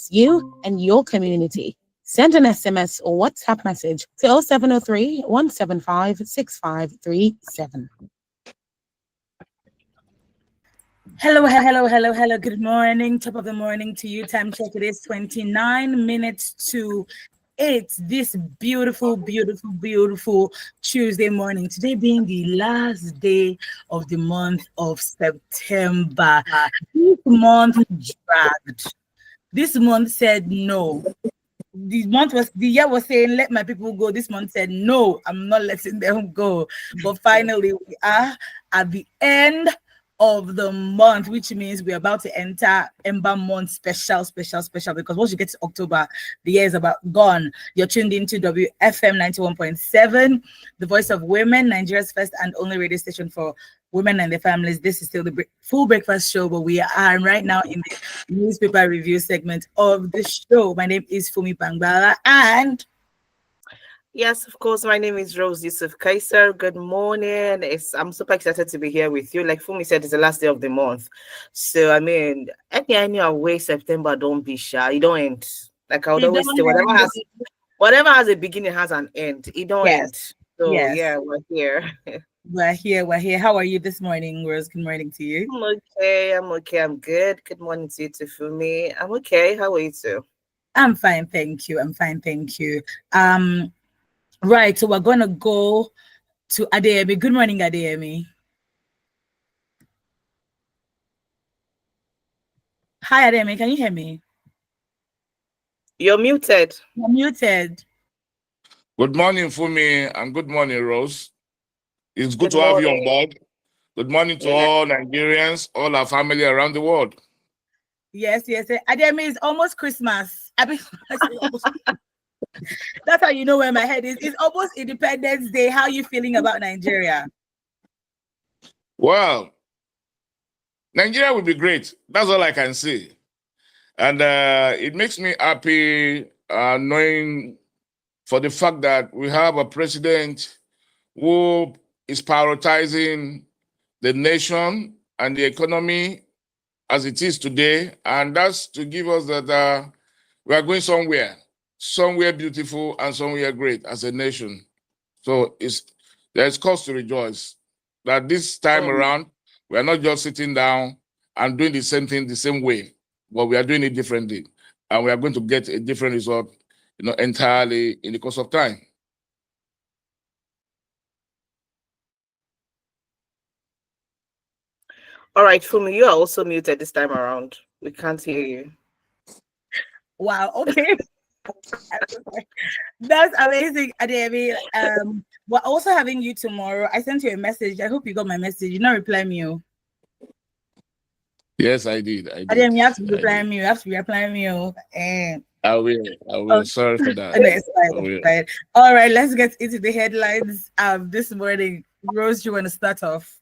benefits you and your community. Send an SMS or WhatsApp message to 0703 175 6537. Hello. Good morning. Top of the morning to you. Time check. It is 29 minutes to 8 this beautiful Tuesday morning. Today being the last day of the month of September. This month dragged. This month said no. The year was saying, let my people go. This month said, no, I'm not letting them go. But finally, we are at the end of the month, which means we're about to enter Ember Month special, because once you get to October, the year is about gone. You're tuned into WFM 91.7, the voice of women, Nigeria's first and only radio station for women and their families. This is still the full breakfast show, but we are right now in the newspaper review segment of the show. My name is Fumi Pangbala, and yes, of course, my name is Rose Yusuf Kaiser. Good morning. I'm super excited to be here with you. Like Fumi said, it's the last day of the month. So, I mean, any way September don't be shy. You don't end. Like I would always say, whatever has a beginning has an end. It don't end. So, yeah, we're here. We're here. How are you this morning, Rose? Good morning to you. I'm okay. I'm good. Good morning to you too, Fumi. I'm okay. How are you too? I'm fine, thank you. Right, so we're gonna go to Adeyemi. Good morning, Adeyemi. Hi, Adeyemi. Can you hear me? You're muted. Good morning, Fumi, and good morning, Rose. It's good to have you on board. Good morning to all Nigerians, all our family around the world. Yes. Adeyemi, it's almost Christmas. That's how you know where my head is. It's almost Independence Day. How are you feeling about Nigeria? Well, Nigeria will be great. That's all I can say. And it makes me happy knowing for the fact that we have a president who is prioritizing the nation and the economy as it is today. And that's to give us that we are going somewhere beautiful and somewhere great as a nation. So there's cause to rejoice that this time around, we are not just sitting down and doing the same thing the same way, but we are doing it differently. And we are going to get a different result, entirely in the course of time. All right, Fumi, you are also muted this time around. We can't hear you. Wow, okay. That's amazing, Adeyemi. We're also having you tomorrow. I sent you a message. I hope you got my message. You not reply me. Yes, I did. Adeyemi, you have to reply me. You have to reply me. And I will. Okay. Sorry for that. It's fine. All right, let's get into the headlines this morning. Rose, you want to start off?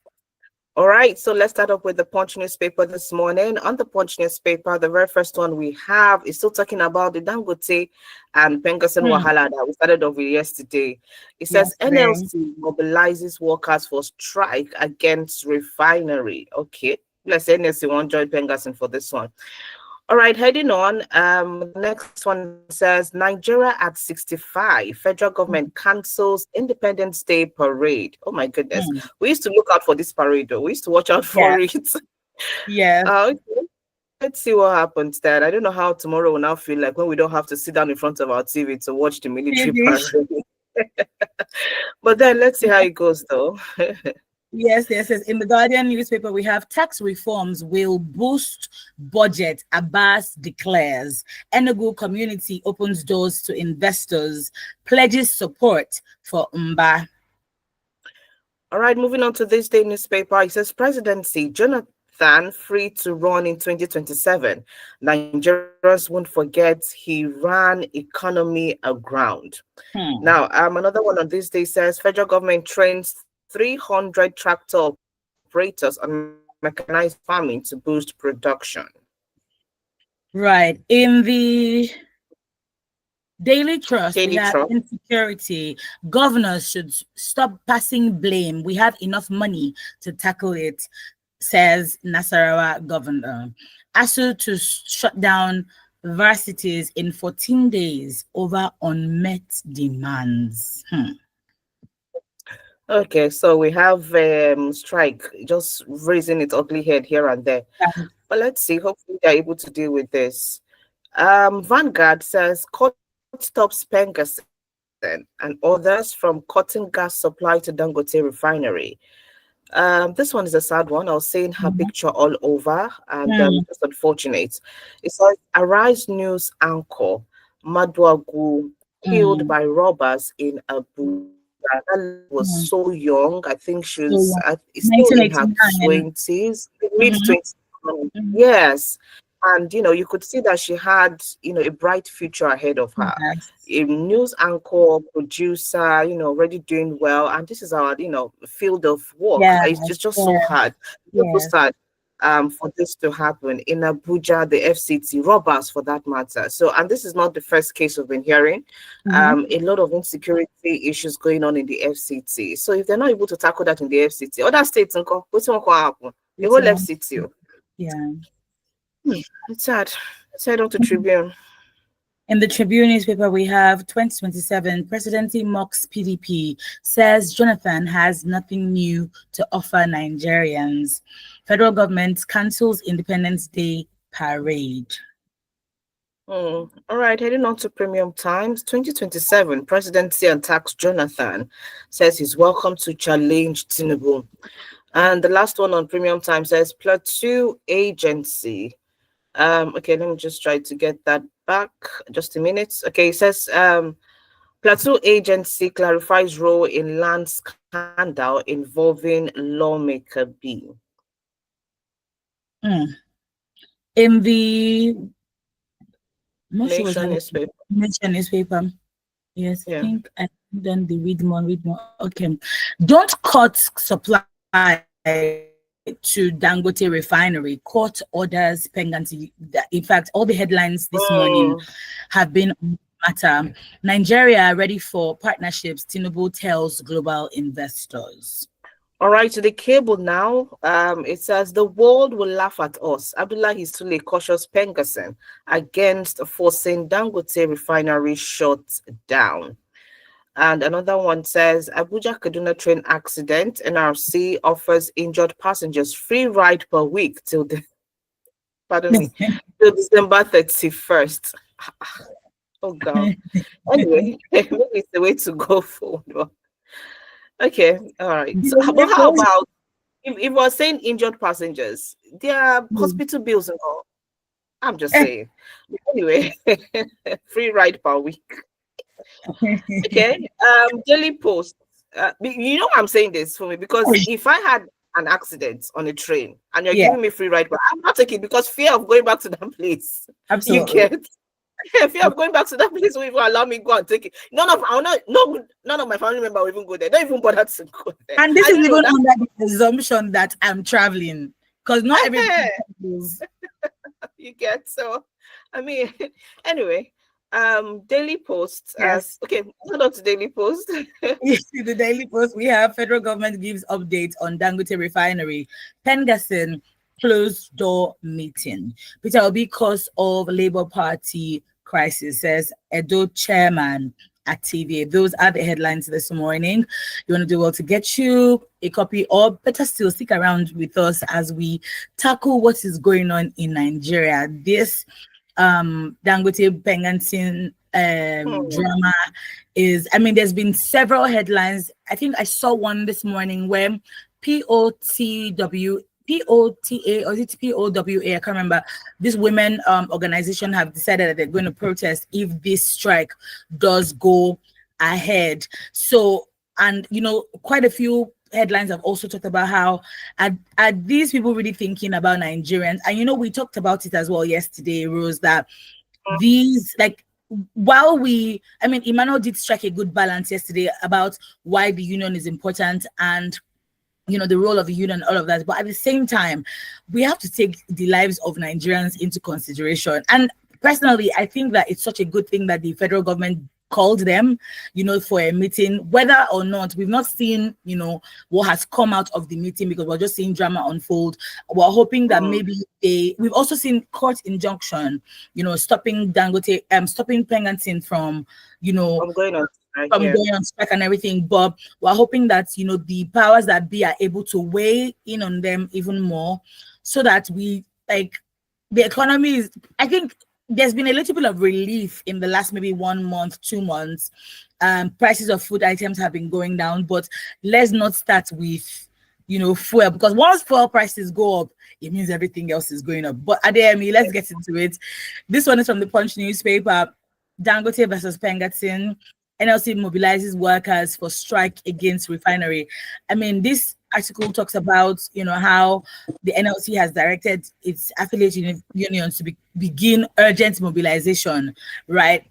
All right, so let's start off with the Punch newspaper this morning. On the Punch newspaper, the very first one we have is still talking about the Dangote and Pengasen Wahala that we started off with yesterday. It says NLC mobilizes workers for strike against refinery. Okay, let's say NLC won't join Pengasen for this one. All right, heading on. Next one says Nigeria at 65. Federal government cancels Independence Day parade. Oh my goodness. We used to look out for this parade though. We used to watch out for it. Yeah. Okay. Let's see what happens there. I don't know how tomorrow will now feel like when we don't have to sit down in front of our TV to watch the military parade. But then let's see how it goes though. Yes. In the Guardian newspaper, we have tax reforms will boost budget, Abbas declares. Enugu community opens doors to investors, pledges support for Mba. All right, moving on to this day newspaper. It says presidency, Jonathan free to run in 2027. Nigerians won't forget he ran economy aground. Now, another one on this day says federal government trains 300 tractor operators on mechanized farming to boost production. Right. In the Daily Trust, we have insecurity. Governors should stop passing blame. We have enough money to tackle it, says Nasarawa governor. ASU to shut down varsities in 14 days over unmet demands. Okay, so we have strike just raising its ugly head here and there. Um, But let's see, hopefully they're able to deal with this. Vanguard says court stops Pengerson and others from cutting gas supply to Dangote refinery. This one is a sad one. I was seeing her mhm, picture all over, and mm, just unfortunate. It says Arise News anchor Maduagu killed mm, by robbers in Abuja. That lady was mm. so young. I think she So was yeah, still in her 1989. 20s, mid Mhm, 20s. mhm. Yes. And you could see that she had a bright future ahead of her. Yes. A news anchor, producer, already doing well. And this is our, field of work. Yeah. It's just so Yeah. hard. It's so Yes. sad for this to happen in Abuja, the FCT, robbers for that matter. So, and this is not the first case we've been hearing. Mhm. A lot of insecurity issues going on in the FCT. So, if they're not able to tackle that in the FCT, other states, what's going to happen? The whole It's, FCT. yeah. It's sad. Let's head on to Tribune. In the Tribune newspaper, we have 2027 presidency mocks PDP, says Jonathan has nothing new to offer Nigerians. Federal government cancels Independence Day parade. All right, heading on to Premium Times. 2027 presidency attacks Jonathan, says he's welcome to challenge Tinubu. And the last one on Premium Times says Plateau Agency. Okay, let me just try to get that back. Just a minute. Okay, it says Plateau Agency clarifies role in land scandal involving lawmaker B. Mm. In the I'm not sure what's Nation that newspaper. mention newspaper. Yes, I Yeah. think I done the read more, read more. Okay. Don't cut supply to Dangote refinery. Court orders penalty. In fact, all the headlines this morning Mm. have been on the matter. Nigeria ready for partnerships, Tinubu tells global investors. All right, to the cable now. It says the world will laugh at us. Abdullahi Sule cautious Pengerson against forcing Dangote refinery shut down. And another one says Abuja Kaduna train accident. NRC offers injured passengers free ride per week till the pardon me till December 31st. Oh God. Anyway, maybe it's the way to go forward. Okay, all right. So, but how about if we're saying injured passengers, their hospital bills and all? I'm just saying. Anyway, free ride per week. Okay. Daily Post. You know I'm saying this for me because if I had an accident on a train and you're Yeah, giving me free ride, but I'm not taking because fear of going back to that place. You absolutely. get fear of going back to that place will even allow me go and take it. None of my family member will even go there. Don't even bother to go there. And this I is don't know even that. under the assumption that I'm traveling because not everybody travels. You get so. I mean, anyway. Daily Post. Yes. Okay, hold on to Daily Post. Yes, in the Daily Post, we have federal government gives updates on Dangote refinery. Pengerson closed door meeting. Peter Obi cause of Labour Party crisis, says Edo chairman at TV. Those are the headlines this morning. You want to do well to get you a copy, or better still, stick around with us as we tackle what is going on in Nigeria. This Dangote Pengerson Hmm. drama is, I mean, there's been several headlines. I think I saw one this morning where POTW POTA or is it POWA? I can't remember. This women organization have decided that they're going to protest if this strike does go ahead. So, and quite a few headlines have also talked about how are these people really thinking about Nigerians? And we talked about it as well yesterday, Rose, that these while Emmanuel did strike a good balance yesterday about why the union is important and the role of the union, all of that. But at the same time, we have to take the lives of Nigerians into consideration. And personally, I think that it's such a good thing that the federal government called them, for a meeting. Whether or not, we've not seen, what has come out of the meeting, because we're just seeing drama unfold. We're hoping that maybe we've also seen court injunction, stopping Dangote, stopping Pengantin from, I'm going on strike, from going on strike and everything. But we're hoping that, the powers that be are able to weigh in on them even more, so that we, like, the economy is, I think there's been a little bit of relief in the last maybe 1 month, 2 months. Prices of food items have been going down, but let's not start with, fuel, because once fuel prices go up, it means everything else is going up. But Adeyemi, let's get into it. This one is from the Punch newspaper. Dangote versus Pengatin. NLC mobilizes workers for strike against refinery. I mean, this article talks about, how the NLC has directed its affiliate unions to begin urgent mobilization, right?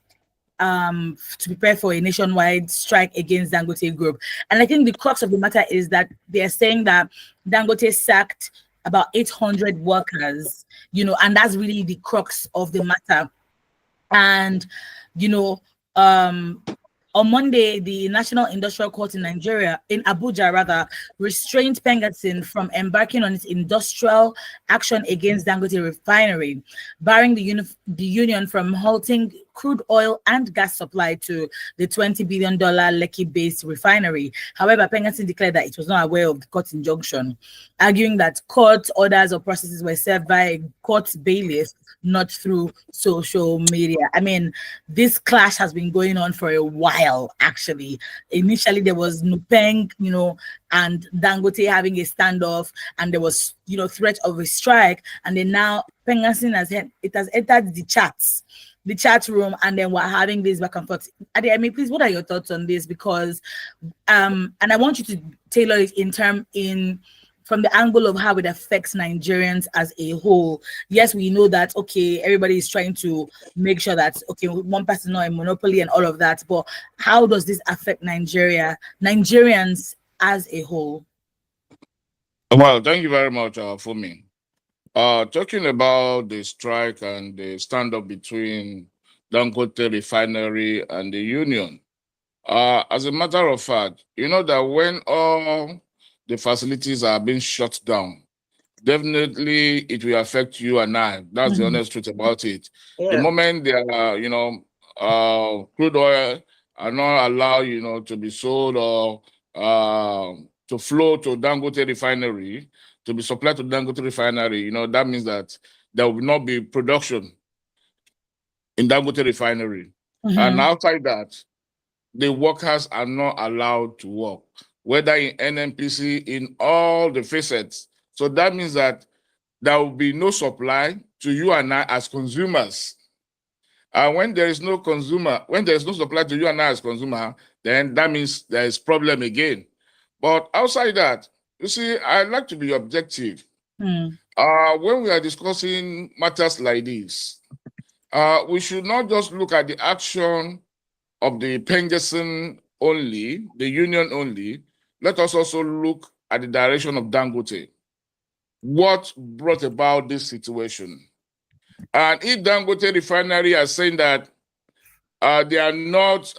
To prepare for a nationwide strike against Dangote Group. And I think the crux of the matter is that they're saying that Dangote sacked about 800 workers, and that's really the crux of the matter. And, on Monday, the National Industrial Court in Abuja rather, restrained Pengatin from embarking on its industrial action against Dangote Refinery, barring the union from halting crude oil and gas supply to the $20 billion Lekki-based refinery. However, Pengatin declared that it was not aware of the court injunction, arguing that court orders or processes were served by a court bailiff, not through social media. I mean, this clash has been going on for a while, actually. Initially, there was Nupeng, and Dangote having a standoff, and there was, threat of a strike. And then now Pengatin has entered the chat room, and then we're having this back and forth. Adeyemi, please, what are your thoughts on this? Because, and I want you to tailor it from the angle of how it affects Nigerians as a whole. Yes, we know that, okay, everybody is trying to make sure that, okay, one person not a monopoly and all of that, but how does this affect Nigerians as a whole? Well, thank you very much, Fumi. Talking about the strike and the stand-up between Dangote Refinery and the union, as a matter of fact, you know that when all the facilities are being shut down, definitely it will affect you and I. That's the honest truth about it. Yeah. The moment there are, crude oil are not allowed, to be sold or to flow to Dangote Refinery, to be supplied to Dangote Refinery, that means that there will not be production in Dangote Refinery. And outside that, the workers are not allowed to work, whether in NNPC, in all the facets. So that means that there will be no supply to you and I as consumers. And when there is no supply to you and I as consumer, then that means there is problem again. But outside that, you see, I like to be objective. When we are discussing matters like this, we should not just look at the action of the Pengatin only, the union only. Let us also look at the direction of Dangote. What brought about this situation? And if Dangote Refinery are saying that they are not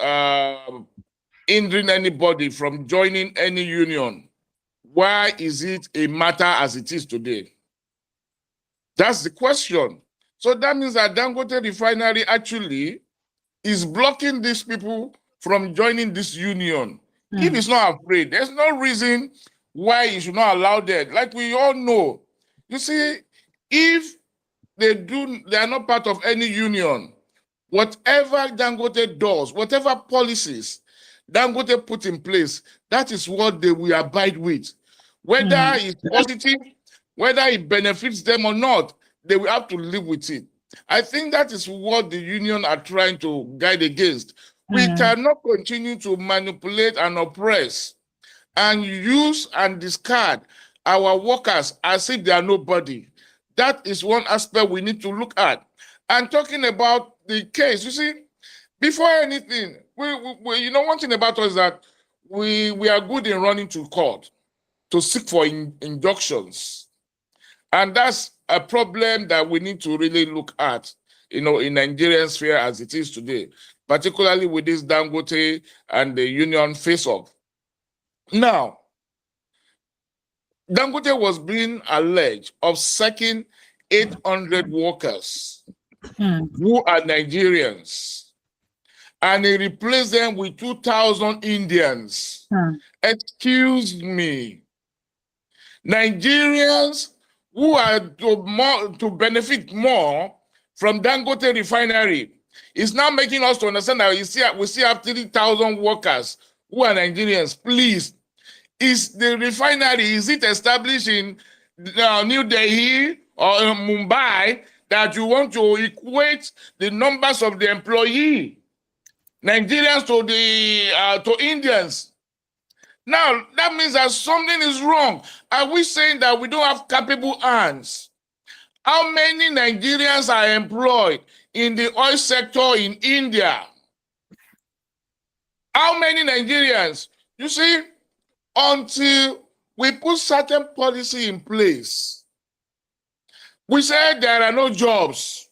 hindering anybody from joining any union, why is it a matter as it is today? That's the question. So that means that Dangote Refinery actually is blocking these people from joining this union. If it's not afraid, there's no reason why you should not allow that. Like we all know, you see, if they are not part of any union, whatever Dangote does, whatever policies Dangote put in place, that is what they will abide with. Whether it's positive, whether it benefits them or not, they will have to live with it. I think that is what the union are trying to guide against. We cannot continue to manipulate and oppress and use and discard our workers as if they are nobody. That is one aspect we need to look at. And talking about the case, you see, before anything, one thing about us is that we are good in running to court to seek for injunctions. And that's a problem that we need to really look at, in Nigerian sphere as it is today. particularly with this Dangote and the union face-off. Now, Dangote was being alleged of sacking 800 workers who are Nigerians, and he replaced them with 2,000 Indians. Excuse me. Nigerians who are to benefit more from Dangote refinery is now making us to understand that we still have 3,000 workers who are Nigerians. Please, is the refinery, is it established in New Delhi or Mumbai that you want to equate the numbers of the employee, Nigerians to Indians? Now, that means that something is wrong. Are we saying that we don't have capable hands? How many Nigerians are employed in the oil sector in India? How many Nigerians? You see, until we put certain policy in place, we said there are no jobs.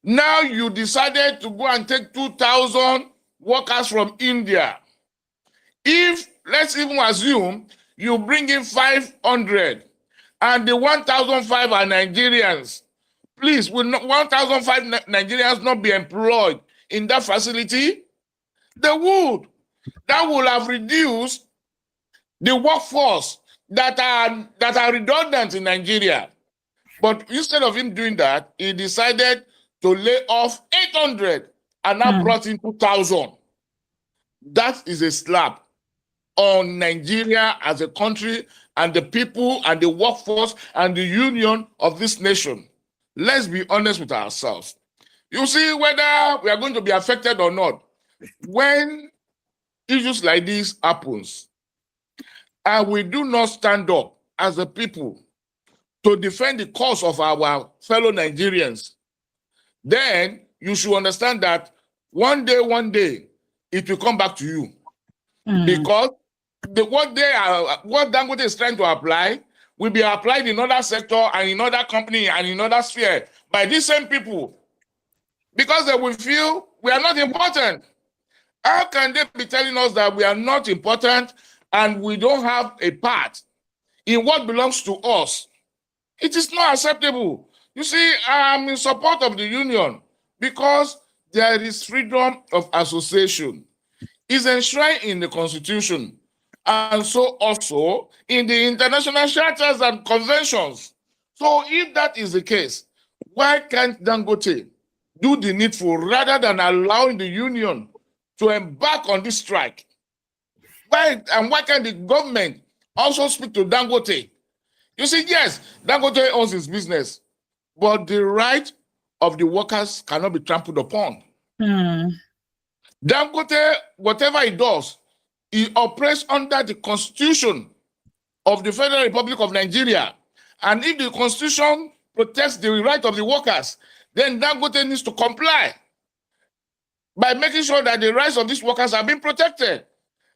Now you decided to go and take 2,000 workers from India. If, let's even assume, you bring in 500 and the 1,005 are Nigerians, please, will 1,005 Nigerians not be employed in that facility? They would. That will have reduced the workforce that are redundant in Nigeria. But instead of him doing that, he decided to lay off 800 and now brought in 2,000. That is a slap on Nigeria as a country and the people and the workforce and the union of this nation. Let's be honest with ourselves. You see, whether we are going to be affected or not, when issues like this happens, and we do not stand up as a people to defend the cause of our fellow Nigerians, then you should understand that one day, it will come back to you. Because what Dangote is trying to apply will be applied in other sector and in other company and in other sphere by these same people, because they will feel we are not important. How can they be telling us that we are not important and we don't have a part in what belongs to us? It is not acceptable. You see, I'm in support of the union because there is freedom of association. It's enshrined in the Constitution and so also in the international charters and conventions. So if that is the case, why can't Dangote do the needful rather than allowing the union to embark on this strike? Why can't the government also speak to Dangote? You see, yes, Dangote owns his business, but the right of the workers cannot be trampled upon. Dangote, whatever he does, he operates under the Constitution of the Federal Republic of Nigeria. And if the Constitution protects the right of the workers, then Dangote needs to comply by making sure that the rights of these workers are being protected.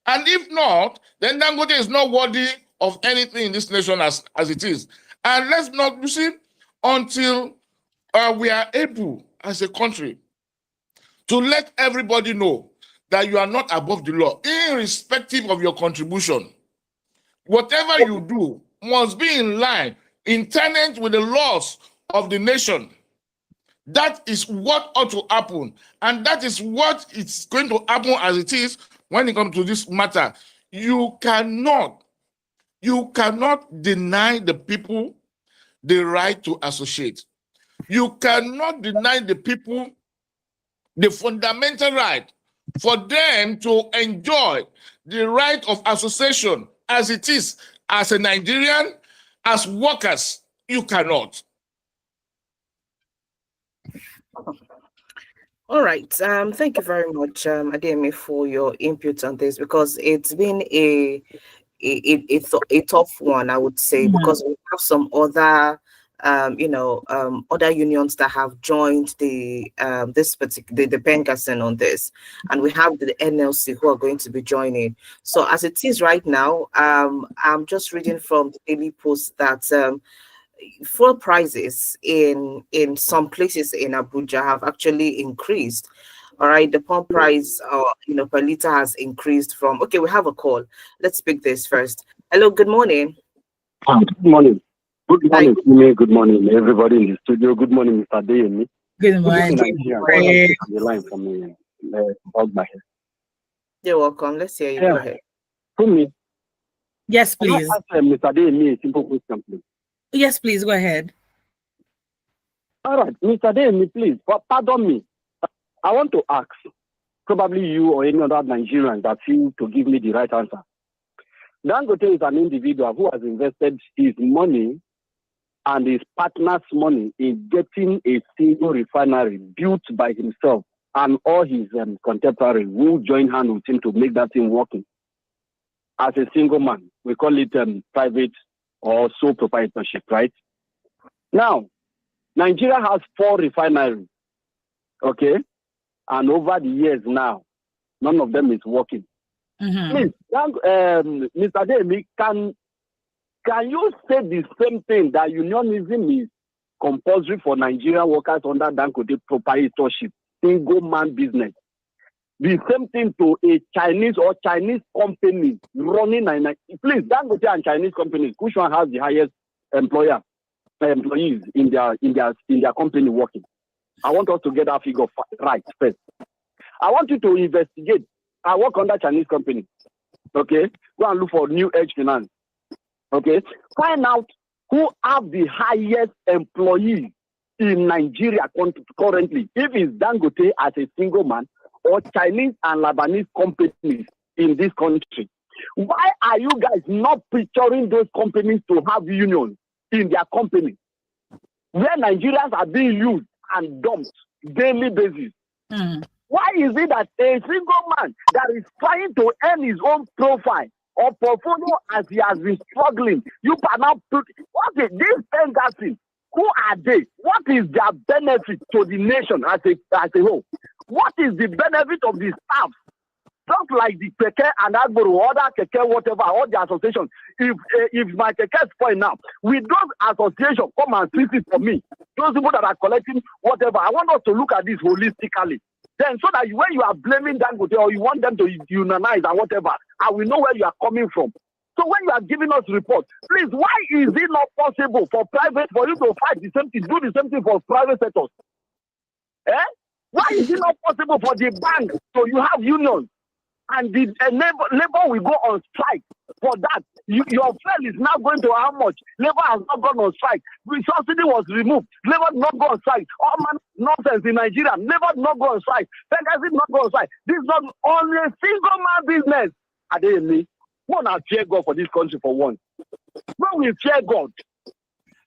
And if not, then Dangote is not worthy of anything in this nation as it is. And let's not, you see, until we are able as a country to let everybody know that you are not above the law, irrespective of your contribution. Whatever you do must be in line, in tenant with the laws of the nation. That is what ought to happen. And that is what is going to happen as it is when it comes to this matter. You cannot deny the people the right to associate. You cannot deny the people the fundamental right for them to enjoy the right of association as it is as a Nigerian, as workers. You cannot. All right. Thank you very much, Ademi, for your input on this, because it's been a tough one, I would say, because we have some other other unions that have joined the this particular the Pengasen on this, and we have the NLC who are going to be joining. So as it is right now, I'm just reading from the Daily Post that fuel prices in some places in Abuja have actually increased All right, the pump price, per liter has increased from. Okay, we have a call. Let's pick this first. Hello, good morning. Good morning. Good Hi. morning, Ime. Good morning, everybody in the studio. Good morning, Mr. Deyemi. Good morning. Nigeria. The line for me about my head. You're welcome. Let's hear you. Go ahead. For me, Yes, can I please. ask Mr. Deyemi a simple question, please? Yes, please. Go ahead. All right, Mr. Deyemi, please, pardon me. I want to ask, probably you or any other Nigerian that feel to give me the right answer. Dangote is an individual who has invested his money and his partner's money in getting a single refinery built by himself and all his contemporaries who join hands with him to make that thing working. As a single man, we call it private or sole proprietorship, right? Now, Nigeria has 4 refineries, okay? And over the years now, none of them is working. Please, Mr. Deyemi, can you say the same thing that unionism is compulsory for Nigerian workers under Dangote proprietorship, single man business? The same thing to a Chinese or Chinese company running please, Dangote and Chinese companies, which one has the highest employees in their company working? I want us to get that figure right first. I want you to investigate. I work under Chinese company. Okay, go and look for New Edge Finance. Okay, find out who have the highest employees in Nigeria currently. If it's Dangote as a single man or Chinese and Lebanese companies in this country. Why are you guys not picturing those companies to have unions in their company, where Nigerians are being used and dumped daily basis? Why is it that a single man that is trying to earn his own profile or portfolio as he has been struggling, you cannot put what is this thing? Who are they? What is their benefit to the nation as a whole? What is the benefit of the staff? Just like the Keke and Agboro, other Keke, whatever, all the associations. If my Keke spoil now, with those associations come and fix it for me. Those people that are collecting whatever, I want us to look at this holistically. Then, so that when you are blaming Dangote or you want them to unionize and whatever, I will know where you are coming from. So when you are giving us reports, please, why is it not possible for you to fight the same thing, do the same thing for private sectors? Why is it not possible for the bank so you have unions and the labor will go on strike for that? Your fuel is now going to how much? Labor has not gone on strike. The subsidy was removed. Labor not go on strike. All man nonsense in Nigeria. Labor not go on strike. Pegasus not go on strike. This is not only a single man business. Adeyemi, we will fear God for this country for once. When we fear God,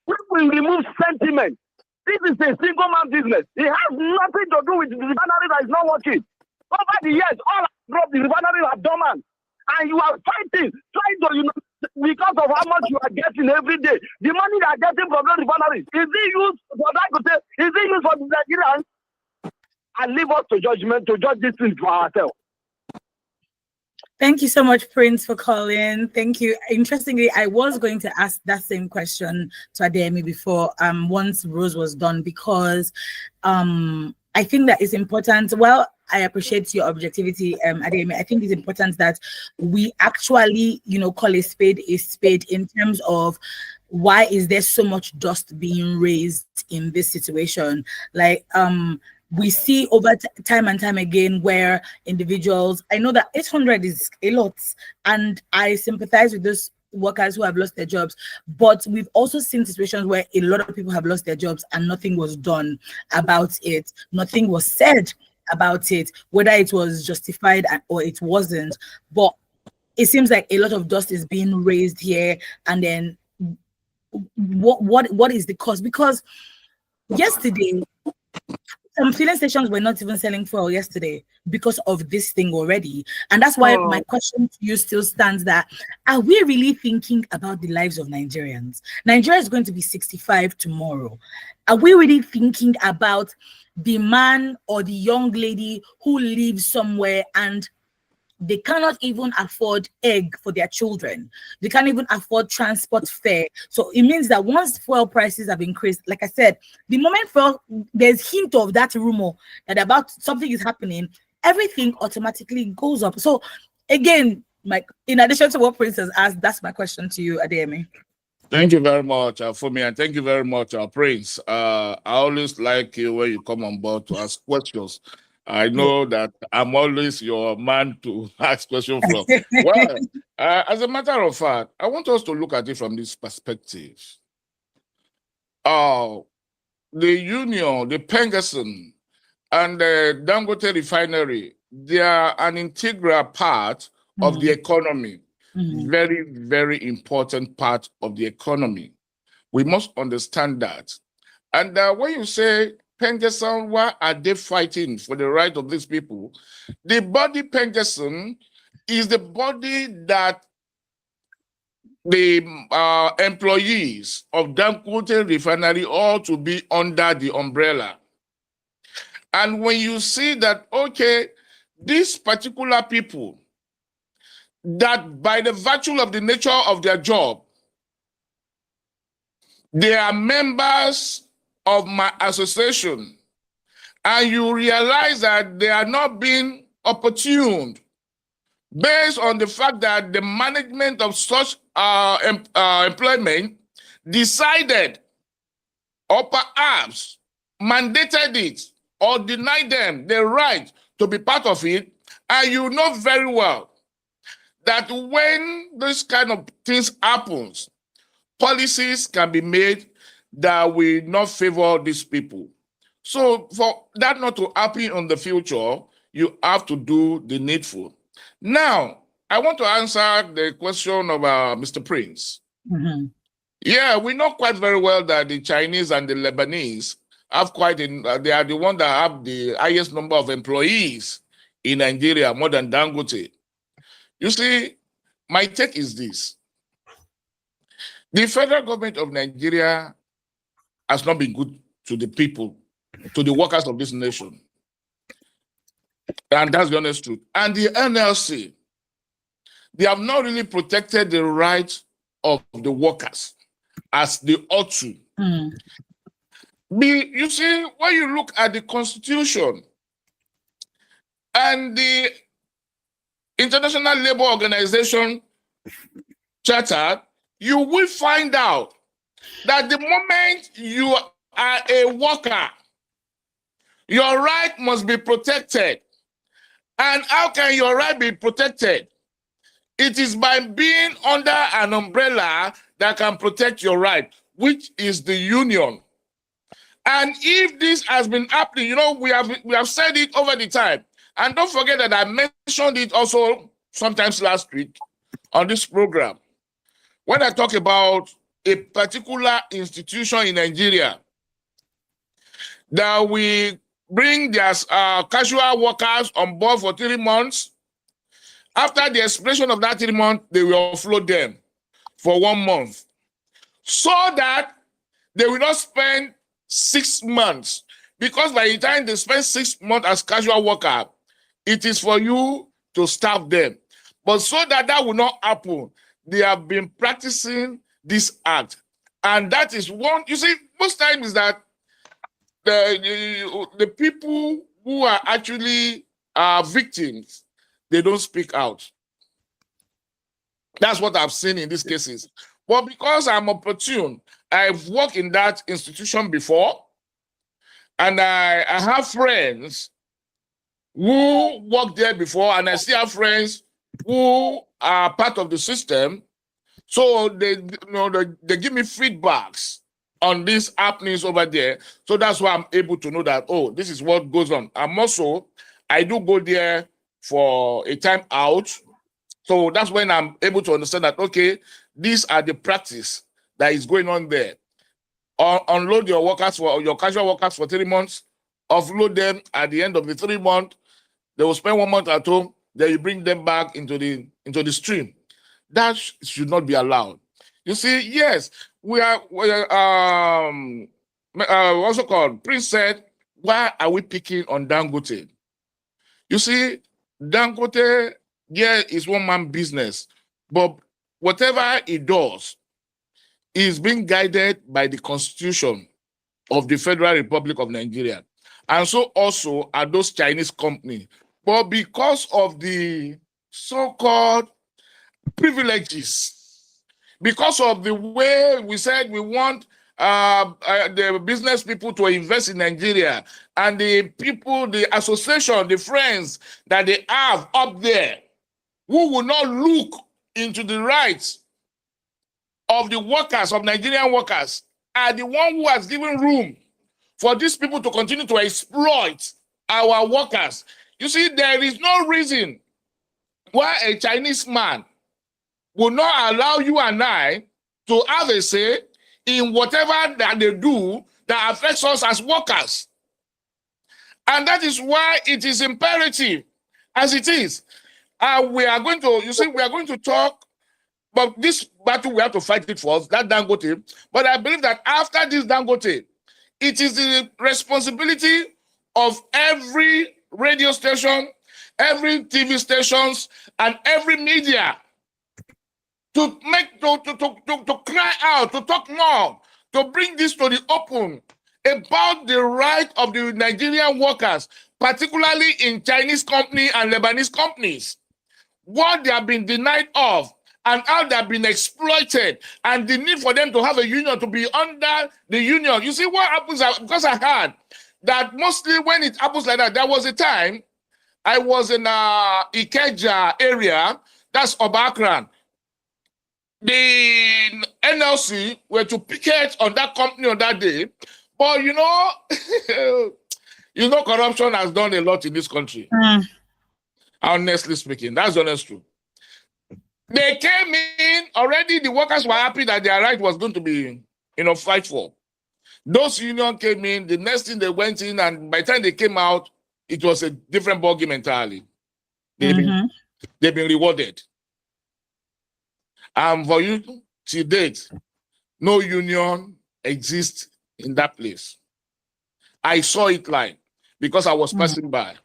we will remove sentiment. This is a single man business. It has nothing to do with the refinery that is not working. Over the years, all the refineries are dormant. And you are fighting, trying to, because of how much you are getting every day. The money they are getting from the refineries, is it used for that? Is it used for the Nigerians? And leave us to judgment to judge this thing for ourselves. Thank you so much, Prince, for calling. Thank you. Interestingly, I was going to ask that same question to Adeyemi before once Rose was done, because I think that it's important. Well, I appreciate your objectivity, Adeyemi. I think it's important that we actually, call a spade in terms of why is there so much dust being raised in this situation. Like, we see over time and time again where individuals, I know that 800 is a lot, and I sympathize with those workers who have lost their jobs, but we've also seen situations where a lot of people have lost their jobs and nothing was done about it. Nothing was said about it, whether it was justified or it wasn't. But it seems like a lot of dust is being raised here. And then what is the cause? Because yesterday, some filling stations were not even selling fuel yesterday because of this thing already. And that's why my question to you still stands, that are we really thinking about the lives of Nigerians? Nigeria is going to be 65 tomorrow. Are we really thinking about the man or the young lady who lives somewhere and they cannot even afford egg for their children. They can't even afford transport fare. So it means that once fuel prices have increased, like I said, the moment there's hint of that rumor that about something is happening, everything automatically goes up. So again, Mike, in addition to what Prince has asked, that's my question to you, Ademi. Thank you very much, Fumi, and thank you very much, Prince. I always like you when you come on board to ask questions. I know that I'm always your man to ask questions from. Well, as a matter of fact, I want us to look at it from this perspective. The union, the Pengerson, and the Dangote refinery, they are an integral part of the economy. Very, very important part of the economy. We must understand that. And when you say Pengerson, why are they fighting for the right of these people? The body Pengerson is the body that the employees of Dangote refinery ought to be under the umbrella. And when you see that, okay, these particular people, that by the virtue of the nature of their job, they are members of my association, and you realize that they are not being opportuned based on the fact that the management of such employment decided or perhaps mandated it or denied them the right to be part of it, and you know very well that when this kind of things happens, policies can be made that will not favor these people. So for that not to happen in the future, you have to do the needful. Now, I want to answer the question of Mr. Prince. Yeah, we know quite very well that the Chinese and the Lebanese have they are the ones that have the highest number of employees in Nigeria, more than Dangote. You see, my take is this. The federal government of Nigeria has not been good to the people, to the workers of this nation. And that's the honest truth. And the NLC, they have not really protected the rights of the workers as they ought to. You see, when you look at the Constitution and the International Labour Organization Charter, you will find out that the moment you are a worker, your right must be protected. And how can your right be protected? It is by being under an umbrella that can protect your right, which is the union. And if this has been happening, you know, we have said it over the time. And don't forget that I mentioned it also sometimes last week on this program. When I talk about a particular institution in Nigeria that we bring their casual workers on board for 3 months, after the expiration of that 3 months, they will offload them for 1 month so that they will not spend 6 months. Because by the time they spend 6 months as casual worker, it is for you to staff them. But so that that will not happen, they have been practicing this act. And that is one, you see, most times is that the people who are actually victims, they don't speak out. That's what I've seen in these cases. But because I'm opportune, I've worked in that institution before, and I have friends who worked there before, and I still have friends who are part of the system. So they give me feedbacks on these happenings over there. So that's why I'm able to know that, oh, this is what goes on. I'm also, I do go there for a time out. So that's when I'm able to understand that, okay, these are the practice that is going on there. Unload your workers, for your casual workers for 3 months, offload them at the end of the 3 months. They will spend 1 month at home, then you bring them back into the stream. That should not be allowed. You see, yes, we are also called, Prince said, why are we picking on Dangote? You see, Dangote yeah, it's one man business, but whatever it does is being guided by the Constitution of the Federal Republic of Nigeria. And so also are those Chinese companies. But because of the so-called privileges, because of the way we said we want the business people to invest in Nigeria, and the people, the association, the friends that they have up there, who will not look into the rights of the workers, of Nigerian workers, are the one who has given room for these people to continue to exploit our workers. You see, there is no reason why a Chinese man will not allow you and I to have a say in whatever that they do that affects us as workers. And that is why it is imperative, as it is. We are going to, you see, we are going to talk, but this battle we have to fight it first, that Dangote. But I believe that after this Dangote, it is the responsibility of every radio station, every TV stations, and every media to make to cry out, to talk more, to bring this to the open about the right of the Nigerian workers, particularly in Chinese companies and Lebanese companies, what they have been denied of, and how they have been exploited, and the need for them to have a union, to be under the union. You see what happens, because I heard that mostly when it happens like that, there was a time I was in Ikeja area, that's Obakran. The NLC were to picket on that company on that day, but you know, corruption has done a lot in this country. Honestly speaking, that's the honest truth. They came in already. The workers were happy that their right was going to be, fight for. Those unions came in. The next thing they went in, and by the time they came out, it was a different ballgame entirely. They've been rewarded. And for you, to date, no union exists in that place. I saw it live because I was passing by,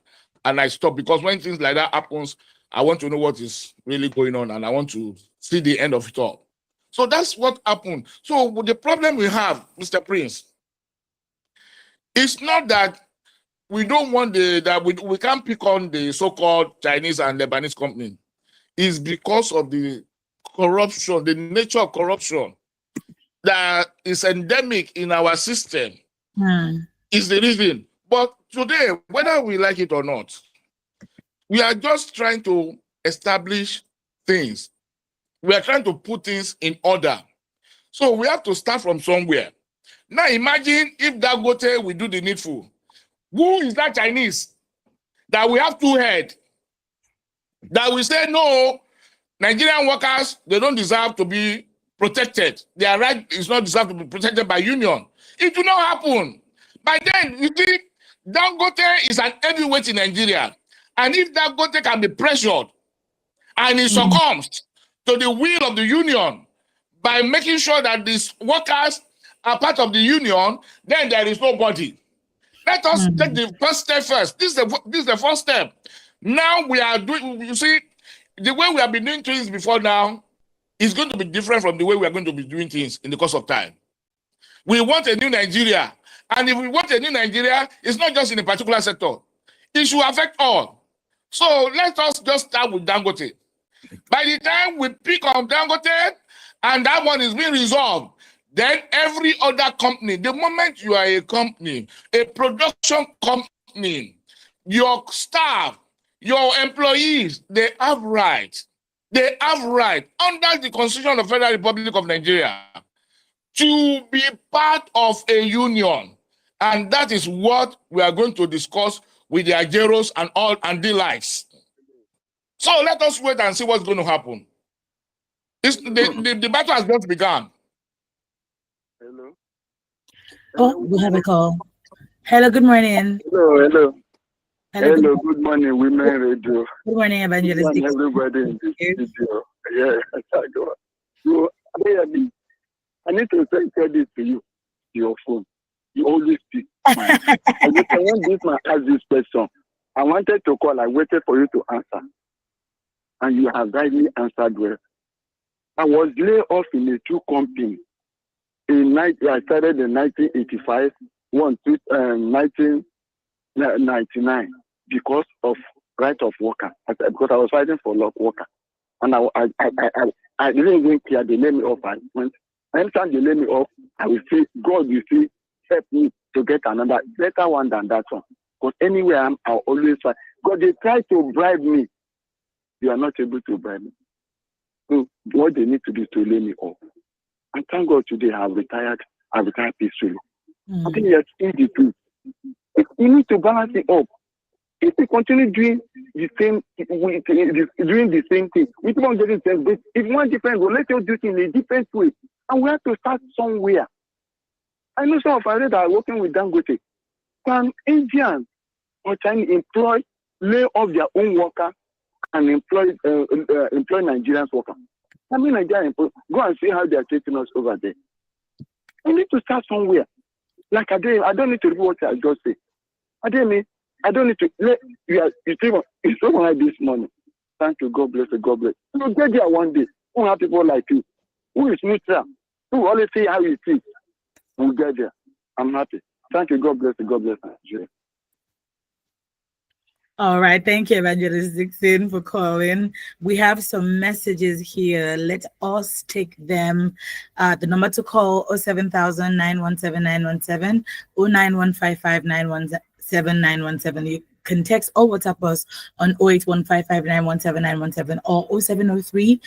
and I stopped, because when things like that happens, I want to know what is really going on, and I want to see the end of it all. So that's what happened. So the problem we have, Mr. Prince, it's not that we don't want we can't pick on the so-called Chinese and Lebanese company. It's because of the corruption, the nature of corruption that is endemic in our system is the reason. But today, whether we like it or not, we are just trying to establish things. We are trying to put things in order. So we have to start from somewhere. Now imagine if Dangote will do the needful. Who is that Chinese that we have two heads that we say, no, Nigerian workers, they don't deserve to be protected. Their right is not deserved to be protected by union. It will not happen. By then, you see, Dangote is an heavyweight in Nigeria. And if Dangote can be pressured and he succumbs to the will of the union by making sure that these workers are part of the union, then there is nobody. Let us take the first step first. This is the first step. Now we are doing, you see, the way we have been doing things before now is going to be different from the way we are going to be doing things in the course of time. We want a new Nigeria. And if we want a new Nigeria, it's not just in a particular sector. It should affect all. So let us just start with Dangote. By the time we pick on Dangote and that one is being resolved, then every other company, the moment you are a company, a production company, your staff, your employees, they have rights. They have right under the Constitution of the Federal Republic of Nigeria to be part of a union. And that is what we are going to discuss with the Ajeros and all and the likes. So let us wait and see what's going to happen. The battle has just begun. Hello. Oh, we have a call. Hello, good morning. Hello. Hello, good morning, Women Radio. Good morning, Evangelist. Good morning, everybody in this video. Yeah, so, I need to send credit to you, your phone. You always speak. When this man asked this question, I wanted to call. I waited for you to answer. and you have rightly answered well. I was laid off in a two company. I started in 1985, 1999 because of right of worker. Because I was fighting for love worker, and I didn't even care. They let me off. Anytime they let me off, I will say, God, you see, help me to get another better one than that one. Because anywhere I'll always fight. God, they try to bribe me. They are not able to bribe me. So what they need to do is to lay me off. And thank God today I've retired peacefully. I think you're still the truth. You need to balance it up. If we continue doing the same thing, we keep on getting the same. But if one different, well, let's do it in a different way. And we have to start somewhere. I know some of our that are working with Dangote. Can Indians or Chinese lay off their own worker and employ Nigerian workers? I mean, Nigerian, go and see how they are treating us over there. We need to start somewhere. Like I don't need to repeat what I just said. I don't need to it's so like this morning. Thank you, God bless you, God bless. You get there one day. Who have people like you? Who is neutral? Who always say how you think? We'll get there. I'm happy. Thank you, God bless you, God bless you. All right, thank you, Evangelist Dixon, for calling. We have some messages here. Let us take them. The number to call 07000 917 917 09155 917 917. You can text or WhatsApp us on 08155 917 917 or 0703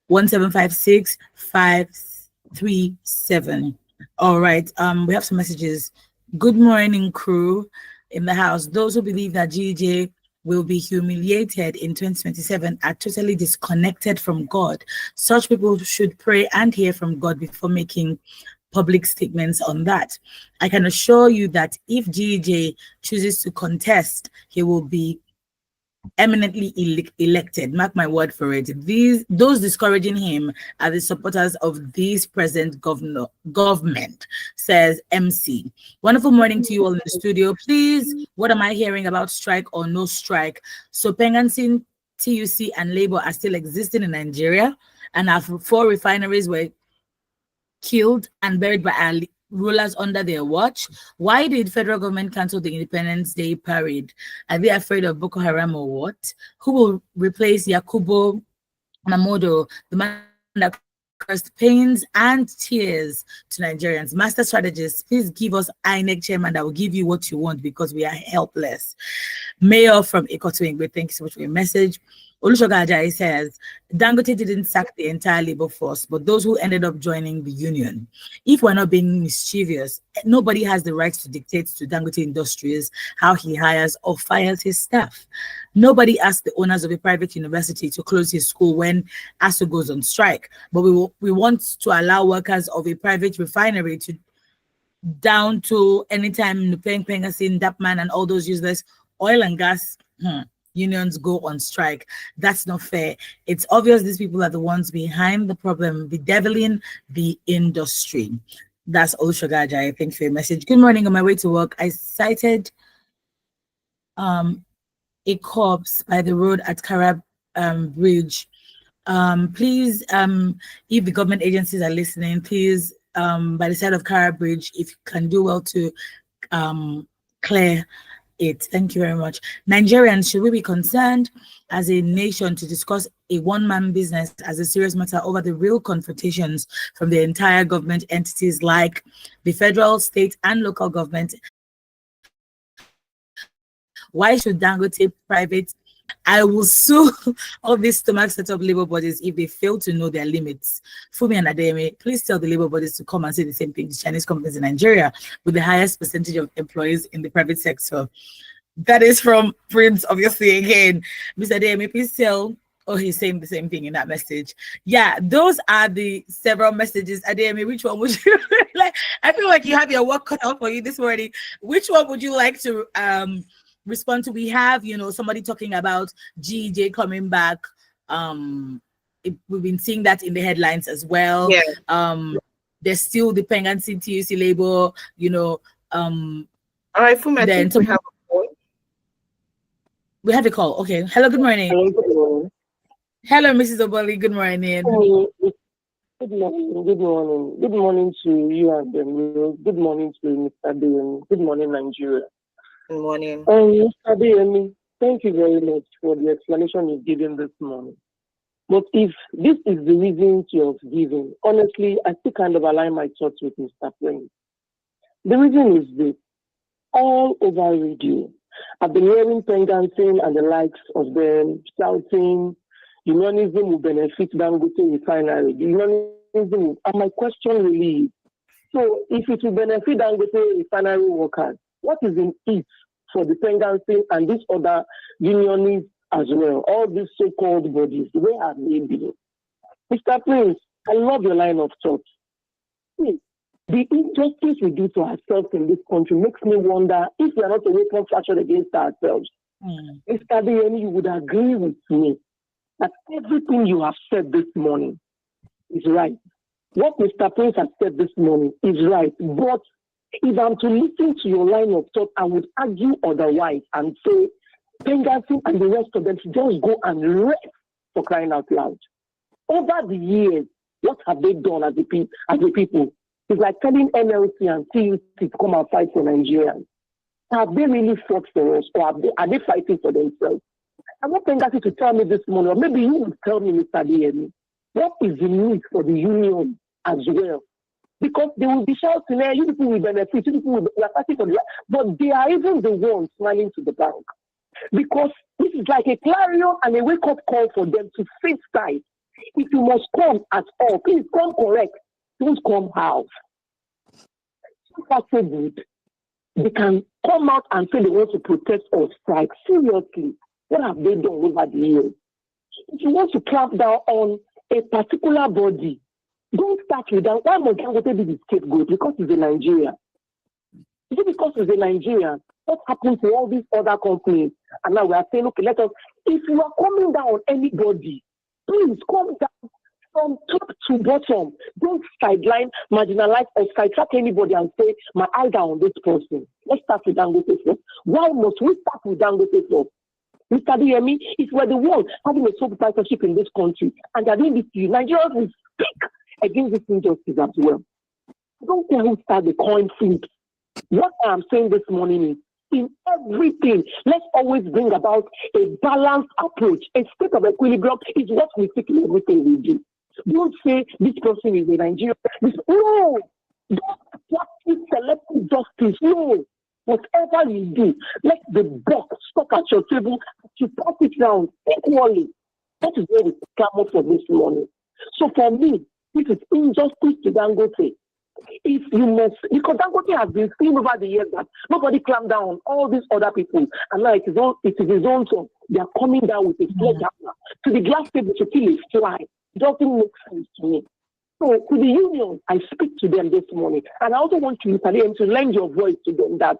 1756 537. All right, we have some messages. Good morning, crew in the house. Those who believe that GJ will be humiliated in 2027 are totally disconnected from God. Such people should pray and hear from God before making public statements on that. I can assure you that if GJ chooses to contest, he will be eminently elected. Mark my word for it. Those discouraging him are the supporters of this present government, says MC. Wonderful morning to you all in the studio. Please, what am I hearing about strike or no strike? So Pengansin, TUC, and Labour are still existing in Nigeria, and our 4 refineries were killed and buried by our rulers under their watch. Why did federal government cancel the Independence Day parade? Are they afraid of Boko Haram or what? Who will replace Yakubu Mamodo, the man that caused pains and tears to Nigerians? Master strategists, please give us INEC chairman that will give you what you want because we are helpless. Mayor from Ikotwingwe, thank you so much for your message. Olusoga Ajayi says, Dangote didn't sack the entire labor force, but those who ended up joining the union. If we're not being mischievous, nobody has the right to dictate to Dangote Industries how he hires or fires his staff. Nobody asked the owners of a private university to close his school when ASU goes on strike, but we want to allow workers of a private refinery to down to anytime Nupeng Pengasin, Dapman, and all those useless oil and gas unions go on strike. That's not fair. It's obvious these people are the ones behind the problem, bedeviling the industry. That's Olusoga. Thanks for your message. Good morning. On my way to work, I sighted a corpse by the road at Karab Bridge. Please, if the government agencies are listening, please, by the side of Karab Bridge, if you can do well to clear it. Thank you very much. Nigerians, should we be concerned as a nation to discuss a one-man business as a serious matter over the real confrontations from the entire government entities like the federal, state, and local government? Why should Dangote private? I will sue all these stomach set-up labor bodies if they fail to know their limits. Fumi and Ademe, please tell the labor bodies to come and say the same thing to Chinese companies in Nigeria with the highest percentage of employees in the private sector. That is from Prince, obviously, again. Mr. Ademe, please tell. Oh, he's saying the same thing in that message. Yeah, those are the several messages. Ademe, which one would you like? I feel like you have your work cut out for you this morning. Which one would you like to respond to? We have, somebody talking about GJ coming back. We've been seeing that in the headlines as well. Yeah. There's still the Pengancy TUC labor, All right, Fumi, I think we have a call. We have a call. Okay. Hello, good morning. Hello, good morning. Hello, Mrs. Oboli. Good morning. Oh, good morning, good morning. Good morning to you and them. Good morning to Mr. Deyemi. Good morning, Nigeria. Good morning. Mr. Deyemi, thank you very much for the explanation you've given this morning. But if this is the reason you're giving, honestly, I still kind of align my thoughts with Mr. Prince. The reason is this: all over radio, I've been hearing Pengantin and the likes of them shouting, unionism will benefit Dangote refinery. Unionism, and my question really is, so if it will benefit Dangote refinery workers, what is in it for the Pengantin and these other unionists as well? All these so-called bodies, where have they been? Mr. Prince, I love your line of thought. Please, the injustice we do to ourselves in this country makes me wonder if we are not a weapon fashioned against ourselves. Mr. Deyemi, you would agree with me that everything you have said this morning is right. What Mr. Prince has said this morning is right. But if I'm to listen to your line of thought, I would argue otherwise and say, Pengantin and the rest of them should just go and rest, for crying out loud. Over the years, what have they done as a people? It's like telling NLC and TUC to come and fight for Nigerians. Have they really fought for us, or are they fighting for themselves? I want Pengantin to tell me this morning, or maybe you would tell me, Mr. Deyemi, what is the need for the union as well? Because they will be shouting, you people will benefit, you people will be fighting for the, but they are even the ones smiling to the bank. Because this is like a clarion and a wake-up call for them to sit tight. If you must come at all, please come correct. Don't come half. So far, so good. They can come out and say they want to protest or strike. Seriously, what have they done over the years? If you want to clamp down on a particular body, don't start with that. Why must Dangote be the scapegoat? Because he's a Nigerian. Is it because he's a Nigerian? What happened to all these other companies? And now we are saying, okay, if you are coming down on anybody, please come down from top to bottom. Don't sideline, marginalize, or sidetrack anybody and say, my eye down on this person. Let's start with Dangote first. Why must we start with Dangote first? Mr. Deyemi, if we're the one having a sole proprietorship in this country and they're doing this to you, Nigerians will speak against this injustice as well. Don't care who start the coin flip. What I'm saying this morning is, in everything, let's always bring about a balanced approach. A state of equilibrium is what we seek in everything we do. Don't say this person is a Nigerian. No! Don't practice selective justice. No! Whatever you do, let the buck stop at your table to pass it down equally. That is where we clamor for this morning. So for me, this is injustice to Dangote. If you must, because Dangote has been seen over the years that nobody clamped down on all these other people, and now it is his own song. They are coming down with a sledgehammer to the glass table to kill a fly. It doesn't make sense to me. So to the union, I speak to them this morning, and I also want you, Mr. Deyemi, to lend your voice to them that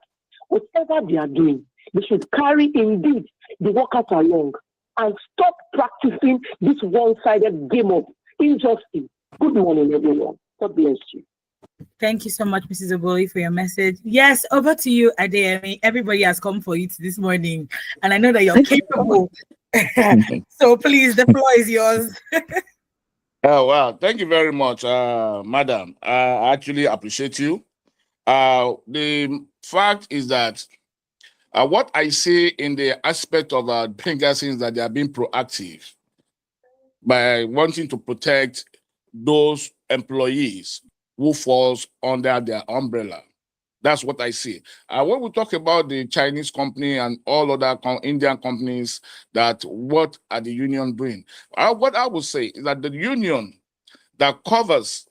whatever they are doing, they should carry indeed the workers along and stop practicing this one-sided game of injustice. Good morning, everyone. God bless you. Thank you so much, Mrs. Oboli, for your message. Yes, over to you, Adeyemi. Everybody has come for you this morning, and I know that you're capable. So please, the floor is yours. Oh, wow. Thank you very much, madam. I actually appreciate you. The fact is that what I see in the aspect of Pengasins is that they are being proactive by wanting to protect those employees who falls under their umbrella. That's what I see. When we talk about the Chinese company and all other Indian companies, that what are the union doing? What I would say is that the union that covers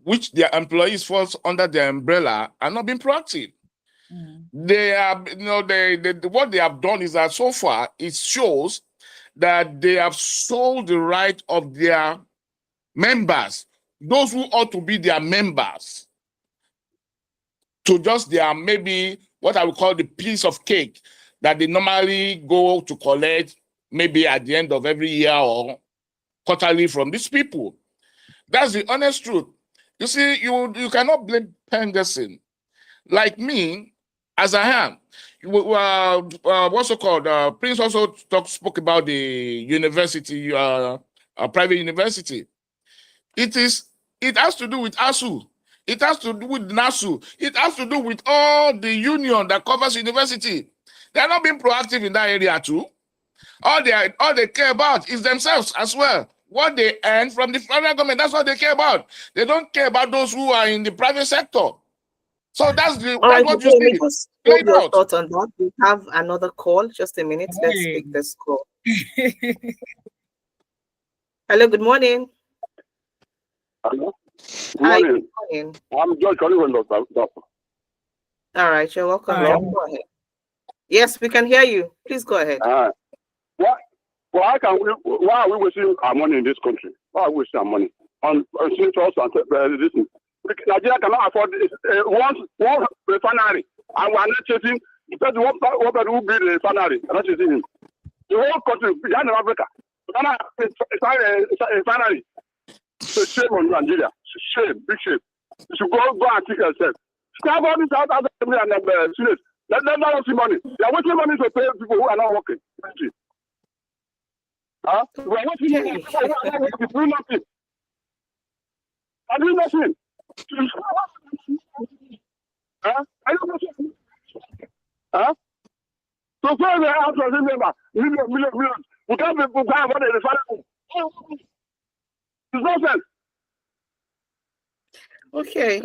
which their employees falls under their umbrella are not being proactive. They are, what they have done is that so far it shows that they have sold the right of their members, those who ought to be their members, to just their maybe what I would call the piece of cake that they normally go to collect maybe at the end of every year or quarterly from these people. That's the honest truth. You see, you cannot blame Penderson. Like me, as I am, what's it called? Prince also spoke about the university, private university. It has to do with ASU. It has to do with NASU. It has to do with all the union that covers university. They are not being proactive in that area too. All they care about is themselves as well. What they earn from the federal government, that's what they care about. They don't care about those who are in the private sector. So that's All right, what you see. just hold Played your out. thoughts on that. We have another call. Just a minute. Let's Hey. take this call. Hello, good morning. Hello? Good Hi, morning. good morning. I'm George calling from Doctor. All right, you're welcome. All right. John. Go ahead. Yes, we can hear you. Please go ahead. Why are we wasting our money in this country? Why are we wasting our money on central and this? Nigeria cannot afford this, one refinery, and we are not chasing because one who build a refinery, not chasing him. The whole country, behind Africa, refinery. It's a shame on Nigeria. Shame, big shame. You should go and kick yourself. Scrap all this out of the and students. Let them not see money. They are wasting money to pay people who are not working. Huh? We are wasting money. People who are not working. Do nothing. I do nothing. Huh? I don't know. Huh? So far, they have to remember millions. We can't be able to afford the refinery. It's nonsense. Okay.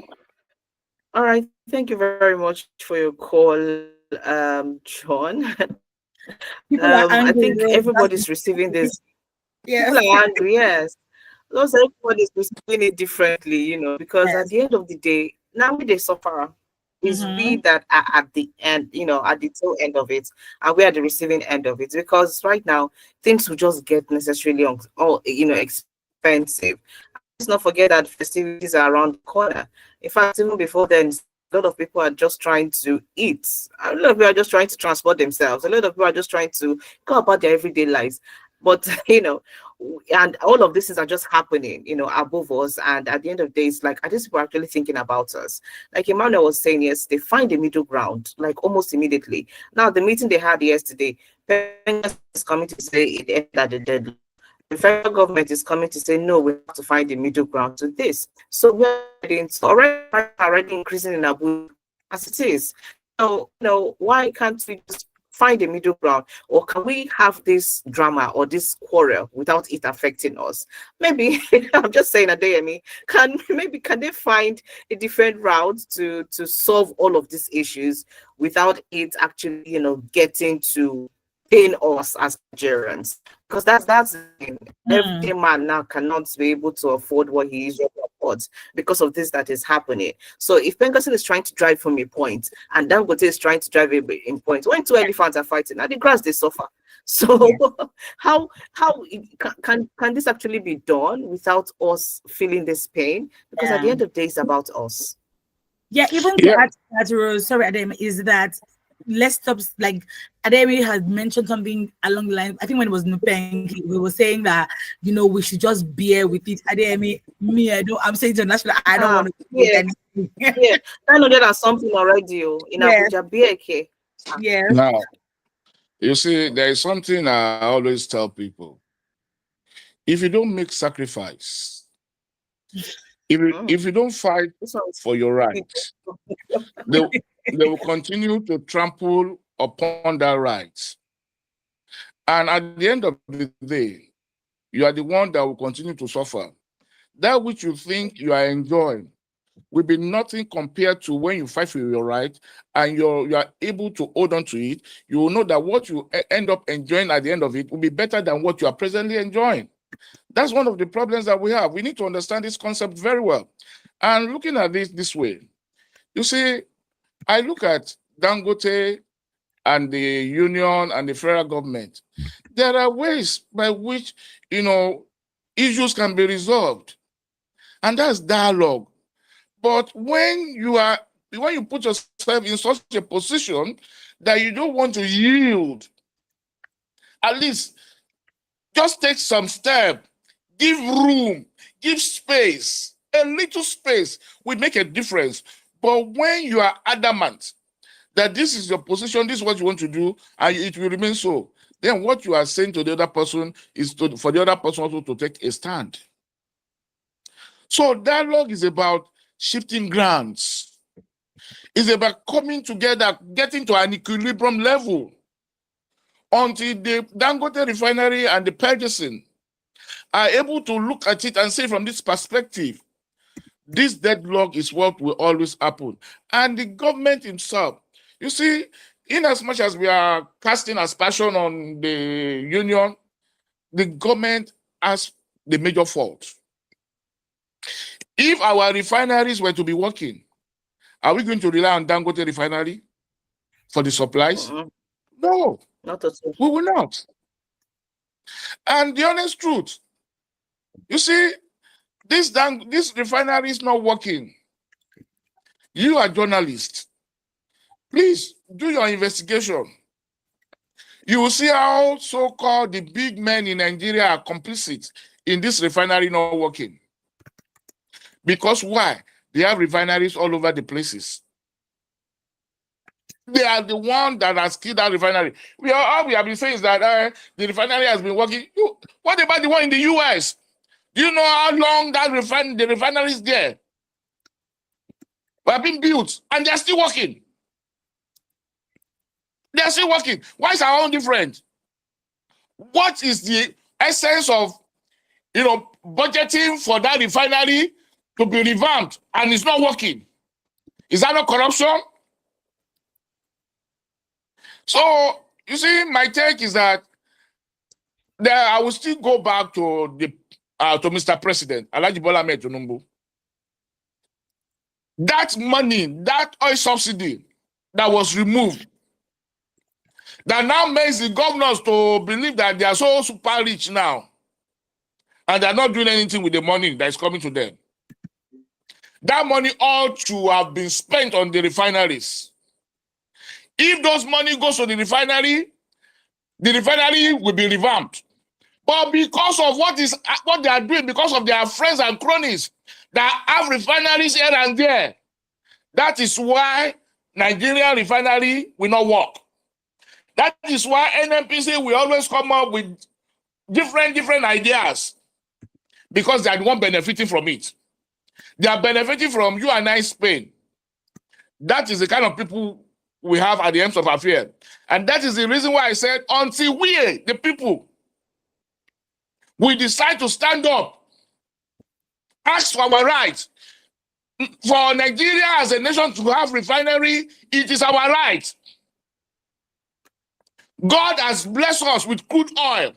All right. Thank you very much for your call, John. People are I angry, think Rose. everybody's receiving this. Yes. People are angry, yes. Those everybody's receiving it differently, because Yes. at the end of the day, now we they suffer. Is we that are at the end, at the tail end of it, and we are the receiving end of it. Because right now things will just get necessarily expensive. Let's not forget that festivities are around the corner. In fact, even before then, a lot of people are just trying to eat. A lot of people are just trying to transport themselves. A lot of people are just trying to go about their everyday lives. But and all of this are just happening, above us. And at the end of the day, it's like, are these people actually thinking about us? Like Emmanuel was saying yesterday, find a middle ground, like almost immediately. Now, the meeting they had yesterday, Pengas is coming to say it ended at the deadline. The federal government is coming to say, no, we have to find a middle ground to this. So we're already increasing in Abuja as it is. So, why can't we just find a middle ground? Or can we have this drama or this quarrel without it affecting us? Maybe, I'm just saying, Adeyemi, can they find a different route to solve all of these issues without it actually, getting to pain us as Nigerians? Because that's the thing. Every man now cannot be able to afford what he usually affords because of this that is happening. So if Pengasin is trying to drive from a point and Dangote is trying to drive a point, when two elephants are fighting, now the grass they suffer. So how can this actually be done without us feeling this pain? Because at the end of the day, it's about us. Yeah, even to add to that, Rose, sorry, Adem, is that let's stop. Like Ademi had mentioned something along the line. I think when it was Nupengi, we were saying that we should just bear with it. Ademi, I'm saying international. I don't want to. Yeah, I know there are something already in Abuja. BK. Yes. Now, you see, there is something I always tell people: if you don't make sacrifice, if you don't fight for your rights, they will continue to trample upon that right. And at the end of the day, you are the one that will continue to suffer. That which you think you are enjoying will be nothing compared to when you fight for your right and you are able to hold on to it. You will know that what you end up enjoying at the end of it will be better than what you are presently enjoying. That's one of the problems that we have. We need to understand this concept very well. And looking at this way, you see, I look at Dangote and the union and the federal government. There are ways by which, issues can be resolved. And that's dialogue. But when you put yourself in such a position that you don't want to yield, at least just take some step, give room, give space. A little space will make a difference. But when you are adamant that this is your position, this is what you want to do, and it will remain so. Then what you are saying to the other person is for the other person also to take a stand. So dialogue is about shifting grounds. It's about coming together, getting to an equilibrium level until the Dangote refinery and the purchasing are able to look at it and say from this perspective, this deadlock is what will always happen. And the government itself, you see, in as much as we are casting aspersion on the union, the government has the major fault. If our refineries were to be working, are we going to rely on Dangote refinery for the supplies? No, not at all. we will not. And the honest truth, you see, this refinery is not working. You are journalists. Please do your investigation. You will see how so-called the big men in Nigeria are complicit in this refinery not working. Because why? They have refineries all over the places. They are the one that has killed that refinery. All we have been saying is that the refinery has been working. What about the one in the US? Do you know how long that the refinery is there? They have been built and they're still working. They're still working. Why is our own different? What is the essence of budgeting for that refinery to be revamped and it's not working? Is that not corruption? So you see, my take is that I will still go back to Mr. President, Alhaji Bola Ahmed Tinubu. That money, that oil subsidy that was removed, that now makes the governors to believe that they are so super rich now, and they're not doing anything with the money that is coming to them. That money ought to have been spent on the refineries. If those money goes to the refinery will be revamped. But because of what they are doing, because of their friends and cronies that have refineries here and there, that is why Nigerian refinery will not work. That is why NNPC will always come up with different ideas, because they are the one benefiting from it. They are benefiting from you and I Spain. That is the kind of people we have at the end of affair. And that is the reason why I said, until we, the people, we decide to stand up, ask for our rights. For Nigeria as a nation to have refinery, it is our right. God has blessed us with crude oil.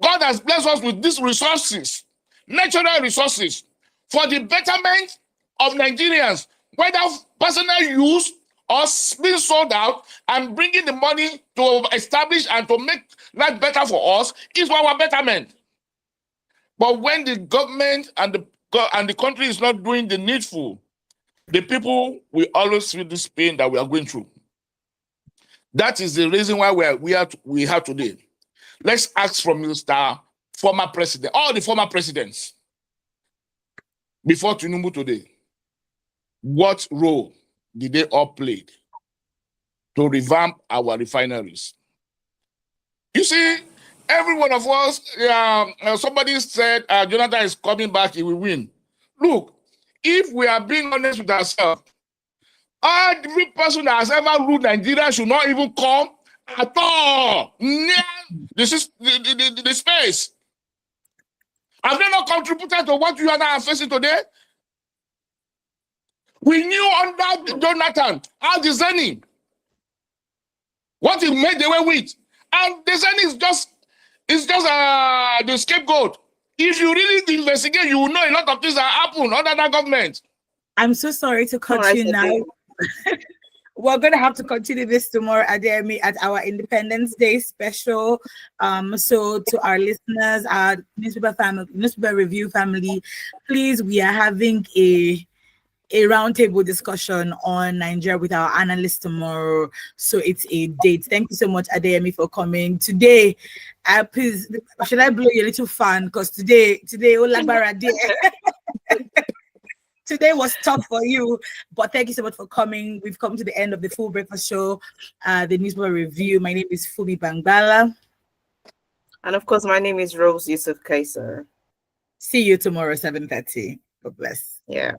God has blessed us with these resources, natural resources, for the betterment of Nigerians, whether personal use or being sold out and bringing the money to establish and to make life better for us is for our betterment. But when the government and the country is not doing the needful, the people will always feel this pain that we are going through. That is the reason why we are today. Let's ask from Mr. Former President, all the former presidents before Tinubu today, what role did they all play to revamp our refineries? You see, every one of us, somebody said Jonathan is coming back, he will win. Look, if we are being honest with ourselves, every person that has ever ruled Nigeria should not even come at all near the space. Have they not contributed to what you and I are facing today? We knew under Jonathan how the Zeni, what he made away with, and the Zeni is just the scapegoat. If you really investigate, you will know a lot of things that happen under that government. I'm so sorry to cut you now. We're going to have to continue this tomorrow, Ademi, at our Independence Day special. So to our listeners, our newspaper review family, please, we are having a roundtable discussion on Nigeria with our analyst tomorrow. So it's a date. Thank you so much, Ademi, for coming today. Please, should I blow you a little fan? Because today, Olabara Day. Today was tough for you, but thank you so much for coming. We've come to the end of the Full Breakfast Show, the newspaper review. My name is Fumi Bangbala. And of course, my name is Rose Yusuf Kaiser. See you tomorrow, 7:30. God bless. Yeah.